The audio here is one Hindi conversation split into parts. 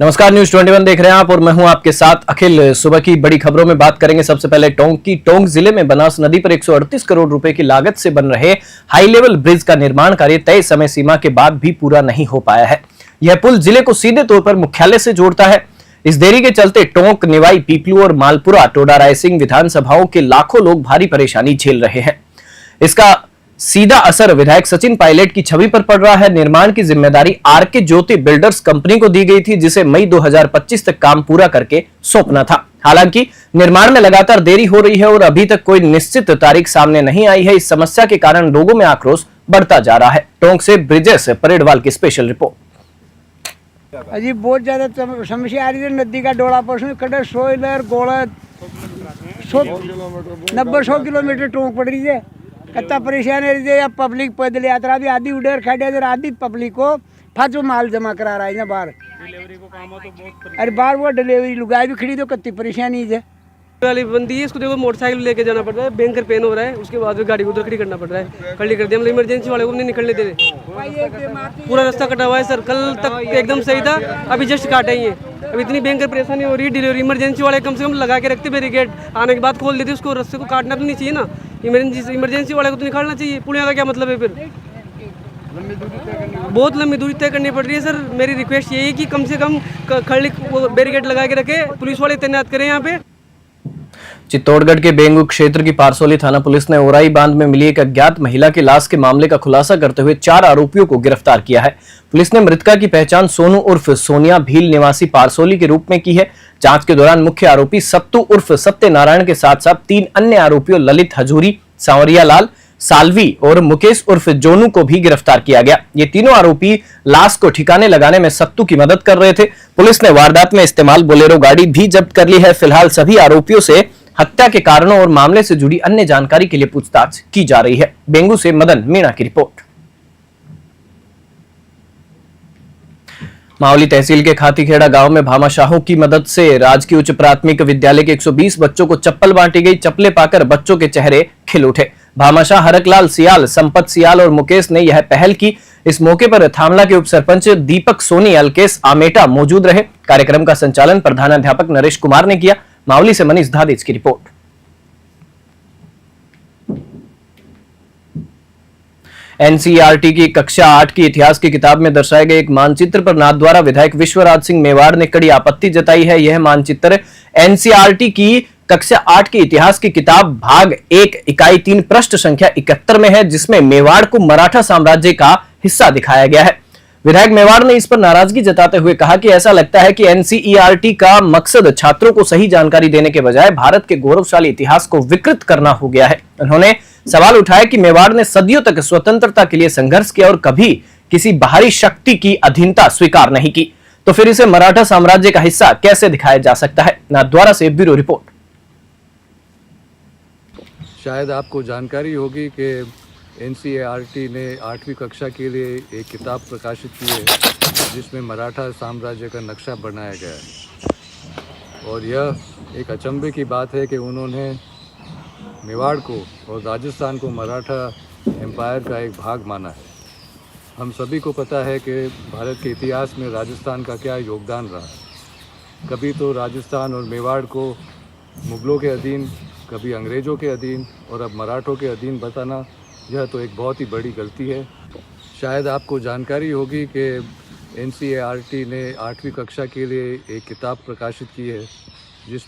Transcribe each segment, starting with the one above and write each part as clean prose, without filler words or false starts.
नमस्कार, न्यूज 21 देख रहे हैं आप और मैं हूं आपके साथ अखिल। सुबह की बड़ी खबरों में बात करेंगे सबसे पहले टोंक की। टोंक जिले में बनास नदी पर 138 करोड़ रुपए की लागत से बन रहे हाई लेवल ब्रिज का निर्माण कार्य तय समय सीमा के बाद भी पूरा नहीं हो पाया है। यह पुल जिले को सीधे तौर पर मुख्यालय से जोड़ता है। इस देरी के चलते टोंक, निवाई, पीपलू और मालपुरा, टोडा रायसिंह विधानसभाओं के लाखों लोग भारी परेशानी झेल रहे हैं। इसका सीधा असर विधायक सचिन पायलट की छवि पर पड़ रहा है। निर्माण की जिम्मेदारी आरके ज्योति बिल्डर्स कंपनी को दी गई थी, जिसे मई 2025 तक काम पूरा करके सौंपना था। हालांकि निर्माण में लगातार देरी हो रही है और अभी तक कोई निश्चित तारीख सामने नहीं आई है। इस समस्या के कारण लोगों में आक्रोश बढ़ता जा रहा है। टोंक से ब्रिजेश परेडवाल की स्पेशल रिपोर्ट। अजी बहुत ज्यादा समस्या आ रही है। नदी का डोला पर कड़े सोइलर गोला 90-100 किलोमीटर टोंक पड़ रही है। कितना परेशान है। या पब्लिक पैदल यात्रा भी आधी उधर खड़े है, आधी पब्लिक को फाजो माल जमा करा रहा है ना बाहर। डिलीवरी को काम हो तो बहुत, अरे बाहर वो डिलीवरी लुगाई भी खड़ी तो कितनी परेशानी है। वाली बंदी है, इसको देखो मोटरसाइकिल लेके जाना पड़ रहा है, बैंकर पेन हो रहा है, उसके बाद गाड़ी उधर खड़ी करना पड़ रहा है। खड़ी कर दिया, मतलब इमरजेंसी वाले को नहीं निकलने दे रहे। पूरा रास्ता कटा हुआ है सर, कल तक एकदम सही था, अभी जस्ट काटा ही है। अभी इतनी भयंकर परेशानी हो रही है। डिलीवरी इमरजेंसी वाले कम से कम लगा के रखते बैरिकेड, आने के बाद खोल देते, उसको रास्ते को काटना तो नहीं चाहिए ना। इमरजेंसी वाले को तो निकालना चाहिए। पुलिया का क्या मतलब है फिर? बहुत लंबी दूरी तय करनी पड़ रही है सर। मेरी रिक्वेस्ट यही है कि कम से कम खड़ी बैरिकेड लगा के रखे, पुलिस वाले तैनात करें यहाँ पे। चित्तौड़गढ़ के बेंगू क्षेत्र की पारसोली थाना पुलिस ने ओराई बांध में मिली एक अज्ञात महिला की लाश के मामले का खुलासा करते हुए 4 आरोपियों को गिरफ्तार किया है। पुलिस ने मृतका की पहचान सोनू उर्फ सोनिया भील निवासी पारसोली के रूप में की है। जांच के दौरान मुख्य आरोपी सत्तू उर्फ सत्यनारायण के साथ साथ 3 अन्य आरोपियों ललित हजूरी, सांवरिया लाल, सालवी और मुकेश उर्फ जोनू को भी गिरफ्तार किया गया। ये तीनों आरोपी लाश को ठिकाने लगाने में सत्तू की मदद कर रहे थे। पुलिस ने वारदात में इस्तेमाल बोलेरो गाड़ी भी जब्त कर ली है। फिलहाल सभी आरोपियों से हत्या के कारणों और मामले से जुड़ी अन्य जानकारी के लिए पूछताछ की जा रही है। बेंगू से मदन मीणा की रिपोर्ट। मावली तहसील के खातीखेड़ा गांव में भामाशाहों की मदद से राजकीय उच्च प्राथमिक विद्यालय के 120 बच्चों को चप्पल बांटी गई। चप्पलें पाकर बच्चों के चेहरे खिल उठे। भामाशाह हरकलाल सियाल, संपत सियाल और मुकेश ने यह पहल की। इस मौके पर थामला के उप सरपंच दीपक सोनी, अलकेश आमेटा मौजूद रहे। कार्यक्रम का संचालन प्रधानाध्यापक नरेश कुमार ने किया। मावली से मनीष धादिच की रिपोर्ट। एनसीईआरटी की कक्षा 8 की इतिहास की किताब में दर्शाए गए एक मानचित्र पर नाथद्वारा विधायक विश्वराज सिंह मेवाड़ ने कड़ी आपत्ति जताई है। यह मानचित्र एनसीईआरटी की कक्षा 8 की इतिहास की किताब भाग 1 इकाई 3 पृष्ठ संख्या 71 में है, जिसमें मेवाड़ को मराठा साम्राज्य का हिस्सा दिखाया गया है। विधायक मेवाड़ ने इस पर नाराजगी जताते हुए कहा कि ऐसा लगता है कि एनसीईआरटी का मकसद छात्रों को सही जानकारी देने के बजाय भारत के गौरवशाली इतिहास को विकृत करना हो गया है। उन्होंने सवाल उठाया कि मेवाड़ ने सदियों तक स्वतंत्रता के लिए संघर्ष किया और कभी किसी बाहरी शक्ति की अधीनता स्वीकार नहीं की, तो फिर इसे मराठा साम्राज्य का हिस्सा कैसे दिखाया जा सकता है। नाथद्वारा से ब्यूरो रिपोर्ट। शायद आपको जानकारी होगी कि एनसीईआरटी ने 8वीं कक्षा के लिए एक किताब प्रकाशित की है, जिसमें मराठा साम्राज्य का नक्शा बनाया गया है। और यह एक अचंभे की बात है कि उन्होंने मेवाड़ को और राजस्थान को मराठा एम्पायर का एक भाग माना है। हम सभी को पता है कि भारत के इतिहास में राजस्थान का क्या योगदान रहा है। कभी तो राजस्थान और मेवाड़ को मुगलों के अधीन, कभी अंग्रेज़ों के अधीन और अब मराठों के अधीन बताना, यह तो एक बहुत ही बड़ी गलती है। शायद आपको जानकारी होगी कि एनसीईआरटी ने 8वीं कक्षा के लिए एक किताब प्रकाशित की है, जिस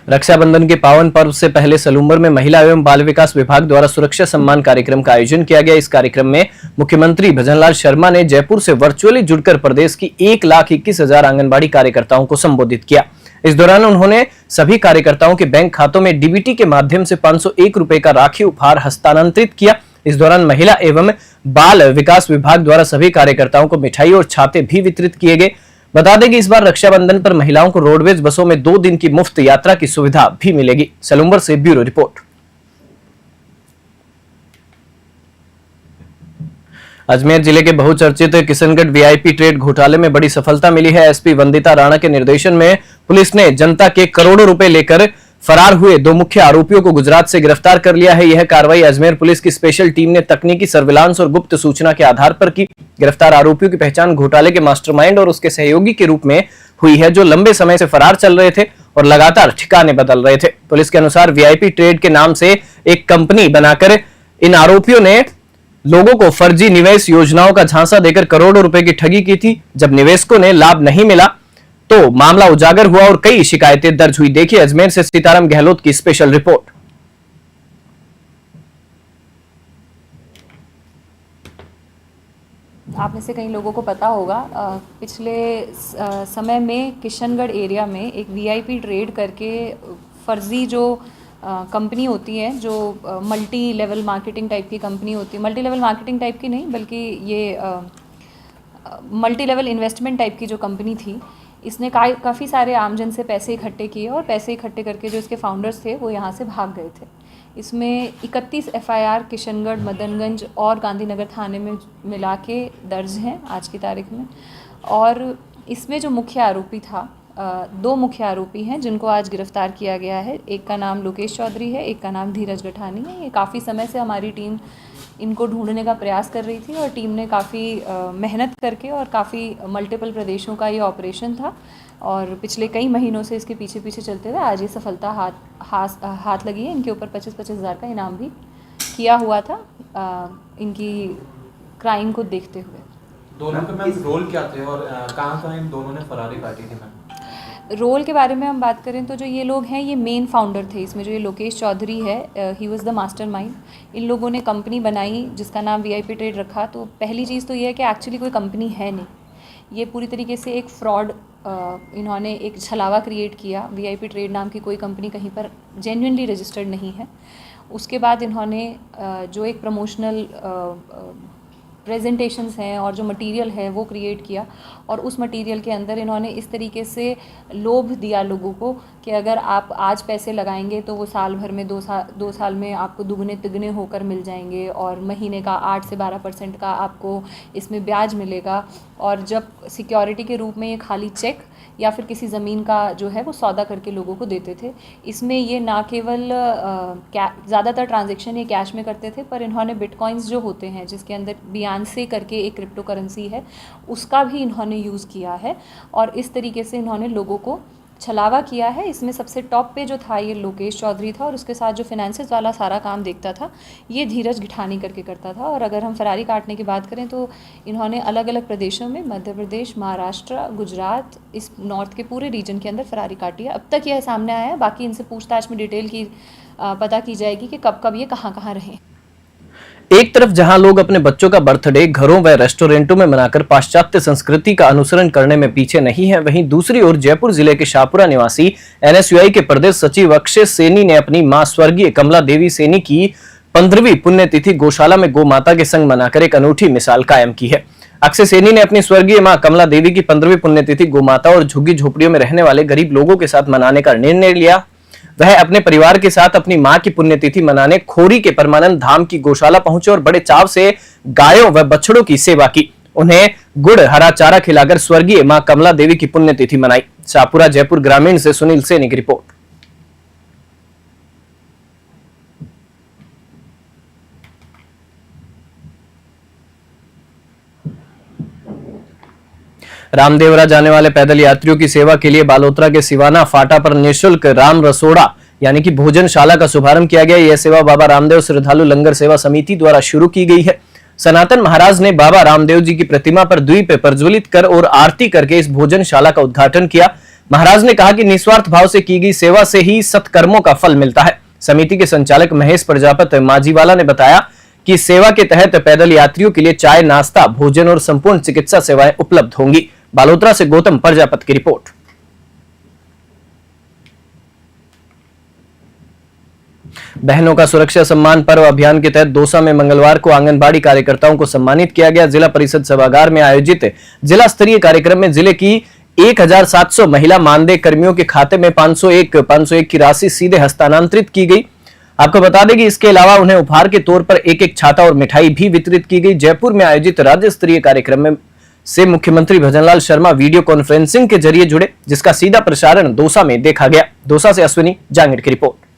रक्षाबंधन के पावन पर्व से पहले सलूम्बर में महिला एवं बाल विकास विभाग द्वारा सुरक्षा सम्मान कार्यक्रम का आयोजन किया गया। इस कार्यक्रम में मुख्यमंत्री भजनलाल शर्मा ने जयपुर से वर्चुअली जुड़कर प्रदेश की 1,21,000 आंगनबाड़ी कार्यकर्ताओं को संबोधित किया। इस दौरान उन्होंने सभी कार्यकर्ताओं के बैंक खातों में डीबीटी के माध्यम से 501 रुपए का राखी उपहार हस्तांतरित किया। इस दौरान महिला एवं बाल विकास विभाग द्वारा सभी कार्यकर्ताओं को मिठाई और छाते भी वितरित किए गए। बता दें कि इस बार रक्षाबंधन पर महिलाओं को रोडवेज बसों में 2 दिन की मुफ्त यात्रा की सुविधा भी मिलेगी। सलूम्बर से ब्यूरो रिपोर्ट। अजमेर जिले के बहुचर्चित किशनगढ़ वीआईपी ट्रेड घोटाले में बड़ी सफलता मिली है। एसपी वंदिता राणा के निर्देशन में पुलिस ने जनता के करोड़ों रुपए लेकर फरार हुए 2 मुख्य आरोपियों को गुजरात से गिरफ्तार कर लिया है। यह कार्रवाई अजमेर पुलिस की स्पेशल टीम ने तकनीकी सर्विलांस और गुप्त सूचना के आधार पर की। गिरफ्तार आरोपियों की पहचान घोटाले के मास्टरमाइंड और उसके सहयोगी के रूप में हुई है, जो लंबे समय से फरार चल रहे थे और लगातार ठिकाने बदल रहे थे। पुलिस के अनुसार वीआईपी ट्रेड के नाम से एक कंपनी बनाकर इन आरोपियों ने लोगों को फर्जी निवेश योजनाओं का झांसा देकर करोड़ों रुपए की ठगी की थी। जब निवेशकों ने लाभ नहीं मिला तो मामला उजागर हुआ और कई शिकायतें दर्ज हुई। देखिए अजमेर से सीताराम गहलोत की स्पेशल रिपोर्ट। आप में से कई लोगों को पता होगा, पिछले समय में किशनगढ़ एरिया में एक वीआईपी ट्रेड करके फर्जी जो कंपनी होती है, जो मल्टी लेवल मार्केटिंग टाइप की कंपनी होती है, मल्टी लेवल मार्केटिंग टाइप की नहीं बल्कि ये मल्टी लेवल इन्वेस्टमेंट टाइप की जो कंपनी थी, इसने काफ़ी सारे आमजन से पैसे इकट्ठे किए और पैसे इकट्ठे करके जो इसके फाउंडर्स थे वो यहाँ से भाग गए थे। इसमें 31 एफआईआर किशनगढ़, मदनगंज और गांधीनगर थाने में मिला के दर्ज हैं आज की तारीख में। और इसमें जो मुख्य आरोपी था, 2 मुख्य आरोपी हैं जिनको आज गिरफ्तार किया गया है। एक का नाम लोकेश चौधरी है, एक का नाम धीरज गठानी है। ये काफ़ी समय से हमारी टीम इनको ढूंढने का प्रयास कर रही थी और टीम ने काफ़ी मेहनत करके और काफ़ी मल्टीपल प्रदेशों का ये ऑपरेशन था और पिछले कई महीनों से इसके पीछे पीछे चलते हुए आज ये सफलता हाथ लगी है। इनके ऊपर 25-25 हज़ार का इनाम भी किया हुआ था इनकी क्राइम को देखते हुए। दोनों के मैम रोल क्या थे और कहाँ इन दोनों ने फरारी काटी थी मैम? रोल के बारे में हम बात करें तो जो ये लोग हैं ये मेन फाउंडर थे इसमें। जो ये लोकेश चौधरी है, ही वाज द मास्टरमाइंड। इन लोगों ने कंपनी बनाई जिसका नाम वीआईपी ट्रेड रखा। तो पहली चीज़ तो ये है कि एक्चुअली कोई कंपनी है नहीं, ये पूरी तरीके से एक फ्रॉड, इन्होंने एक छलावा क्रिएट किया। वीआईपी ट्रेड नाम की कोई कंपनी कहीं पर जेन्युइनली रजिस्टर्ड नहीं है। उसके बाद इन्होंने जो एक प्रमोशनल प्रेजेंटेशंस हैं और जो मटेरियल है वो क्रिएट किया और उस मटेरियल के अंदर इन्होंने इस तरीके से लोभ दिया लोगों को कि अगर आप आज पैसे लगाएंगे तो वो साल भर में 2 साल में आपको दुगने तिगने होकर मिल जाएंगे और महीने का 8 से 12% का आपको इसमें ब्याज मिलेगा। और जब सिक्योरिटी के रूप में ये खाली चेक या फिर किसी ज़मीन का जो है वो सौदा करके लोगों को देते थे। इसमें ये ना केवल ज़्यादातर ट्रांजैक्शन ये कैश में करते थे, पर इन्होंने बिटकॉइंस जो होते हैं जिसके अंदर बियानसे करके एक क्रिप्टो करेंसी है उसका भी इन्होंने यूज़ किया है और इस तरीके से इन्होंने लोगों को छलावा किया है। इसमें सबसे टॉप पे जो था ये लोकेश चौधरी था और उसके साथ जो फिनेंसेस वाला सारा काम देखता था ये धीरज गिठानी करके करता था। और अगर हम फरारी काटने की बात करें तो इन्होंने अलग अलग प्रदेशों में, मध्य प्रदेश, महाराष्ट्र, गुजरात, इस नॉर्थ के पूरे रीजन के अंदर फरारी काटी है। अब तक यह सामने आया है, बाकी इनसे पूछताछ में डिटेल की पता की जाएगी कि कब कब ये कहाँ कहाँ रहे। एक तरफ जहां लोग अपने बच्चों का बर्थडे घरों व रेस्टोरेंटों में मनाकर पाश्चात्य संस्कृति का अनुसरण करने में पीछे नहीं है, वहीं दूसरी ओर जयपुर जिले के शाहपुरा निवासी एनएसयूआई के प्रदेश सचिव अक्षय सेनी ने अपनी मां स्वर्गीय कमला देवी सेनी की 15वीं पुण्यतिथि गौशाला में गौ माता के संग मनाकर एक अनूठी मिसाल कायम की है। अक्षय सेनी ने अपनी स्वर्गीय मां कमला देवी की 15वीं पुण्यतिथि गौ माता और झुग्गी झोपड़ियों में रहने वाले गरीब लोगों के साथ मनाने का निर्णय लिया। वह अपने परिवार के साथ अपनी मां की पुण्यतिथि मनाने खोरी के परमानंद धाम की गौशाला पहुंचे और बड़े चाव से गायों व बछड़ों की सेवा की। उन्हें गुड़ हरा चारा खिलाकर स्वर्गीय मां कमला देवी की पुण्यतिथि मनाई। शाहपुरा जयपुर ग्रामीण से सुनील सेनी की रिपोर्ट। रामदेवरा जाने वाले पैदल यात्रियों की सेवा के लिए बालोतरा के सिवाना फाटा पर निःशुल्क राम रसोड़ा यानी कि भोजनशाला का शुभारंभ किया गया। यह सेवा बाबा रामदेव श्रद्धालु लंगर सेवा समिति द्वारा शुरू की गई है। सनातन महाराज ने बाबा रामदेव जी की प्रतिमा पर द्वीप प्रज्वलित कर और आरती करके इस भोजनशाला का उद्घाटन किया। महाराज ने कहा कि निस्वार्थ भाव से की गई सेवा से ही सत्कर्मों का फल मिलता है। समिति के संचालक महेश प्रजापत माजीवाला ने बताया कि सेवा के तहत पैदल यात्रियों के लिए चाय, नाश्ता, भोजन और संपूर्ण चिकित्सा सेवाएं उपलब्ध होंगी। बालोतरा से गौतम प्रजापत की रिपोर्ट। बहनों का सुरक्षा सम्मान पर्व अभियान के तहत दौसा में मंगलवार को आंगनबाड़ी कार्यकर्ताओं को सम्मानित किया गया। जिला परिषद सभागार में आयोजित जिला स्तरीय कार्यक्रम में जिले की 1700 महिला मानदेय कर्मियों के खाते में 501 की राशि सीधे हस्तांतरित की गई। आपको बता दें कि इसके अलावा उन्हें उपहार के तौर पर एक छाता और मिठाई भी वितरित की गई। जयपुर में आयोजित राज्य स्तरीय कार्यक्रम में से मुख्यमंत्री भजनलाल शर्मा वीडियो कॉन्फ्रेंसिंग के जरिए जुड़े, जिसका सीधा प्रसारण दौसा में देखा गया। दौसा से अश्विनी जांगिड़ की रिपोर्ट।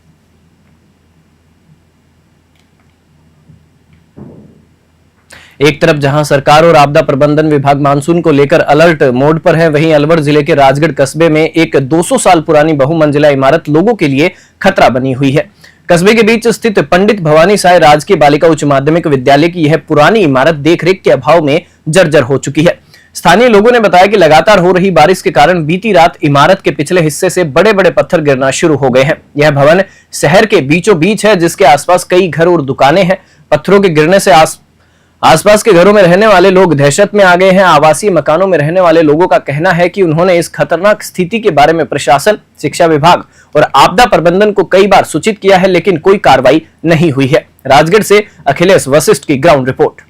एक तरफ जहां सरकार और आपदा प्रबंधन विभाग मानसून को लेकर अलर्ट मोड पर है, वहीं अलवर जिले के राजगढ़ कस्बे में एक 200 साल पुरानी बहुमंजिला इमारत लोगों के लिए खतरा बनी हुई है। कस्बे के बीच स्थित पंडित भवानी साय राजकीय बालिका उच्च माध्यमिक विद्यालय की यह पुरानी इमारत देखरेख के अभाव में जर्जर हो चुकी है। स्थानीय लोगों ने बताया कि लगातार हो रही बारिश के कारण बीती रात इमारत के पिछले हिस्से से बड़े बड़े पत्थर गिरना शुरू हो गए हैं। यह भवन शहर के बीचों बीच है, जिसके आसपास कई घर और दुकानें हैं। पत्थरों के गिरने से आसपास के घरों में रहने वाले लोग दहशत में आ गए हैं। आवासीय मकानों में रहने वाले लोगों का कहना है कि उन्होंने इस खतरनाक स्थिति के बारे में प्रशासन, शिक्षा विभाग और आपदा प्रबंधन को कई बार सूचित किया है, लेकिन कोई कार्रवाई नहीं हुई है। राजगढ़ से अखिलेश वशिष्ठ की ग्राउंड रिपोर्ट।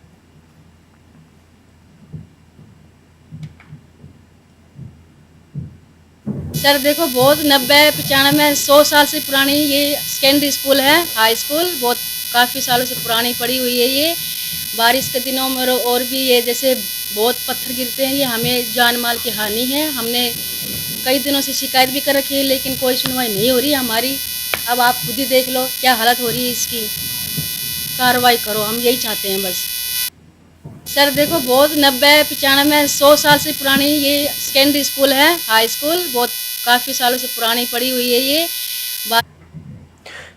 सर देखो, बहुत 90, 95, 100 साल से पुरानी ये सेकेंडरी स्कूल है, हाई स्कूल, बहुत काफ़ी सालों से पुरानी पड़ी हुई है। ये बारिश के दिनों में और भी ये जैसे बहुत पत्थर गिरते हैं, ये हमें जान माल की हानि है। हमने कई दिनों से शिकायत भी कर रखी है, लेकिन कोई सुनवाई नहीं हो रही हमारी। अब आप खुद ही देख लो क्या हालत हो रही है इसकी, कार्रवाई करो, हम यही चाहते हैं बस। सर देखो, बहुत 90, 95, 100 साल से पुरानी ये सेकेंडरी स्कूल है, हाई स्कूल, बहुत काफ़ी सालों से पुरानी पड़ी हुई है। ये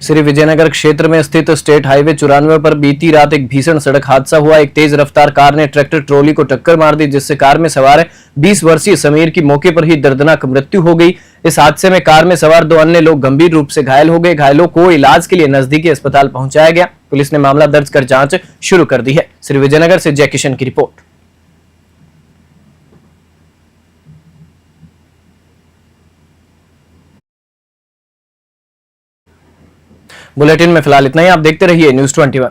श्री विजयनगर क्षेत्र में स्थित स्टेट हाईवे 94 पर बीती रात एक भीषण सड़क हादसा हुआ। एक तेज रफ्तार कार ने ट्रैक्टर ट्रॉली को टक्कर मार दी, जिससे कार में सवार 20 वर्षीय समीर की मौके पर ही दर्दनाक मृत्यु हो गई। इस हादसे में कार में सवार 2 अन्य लोग गंभीर रूप से घायल हो गए। घायलों को इलाज के लिए नजदीकी अस्पताल पहुंचाया गया। पुलिस ने मामला दर्ज कर जांच शुरू कर दी है। श्री विजयनगर से जय किशन की रिपोर्ट। बुलेटिन में फिलहाल इतना ही। आप देखते रहिए News 21।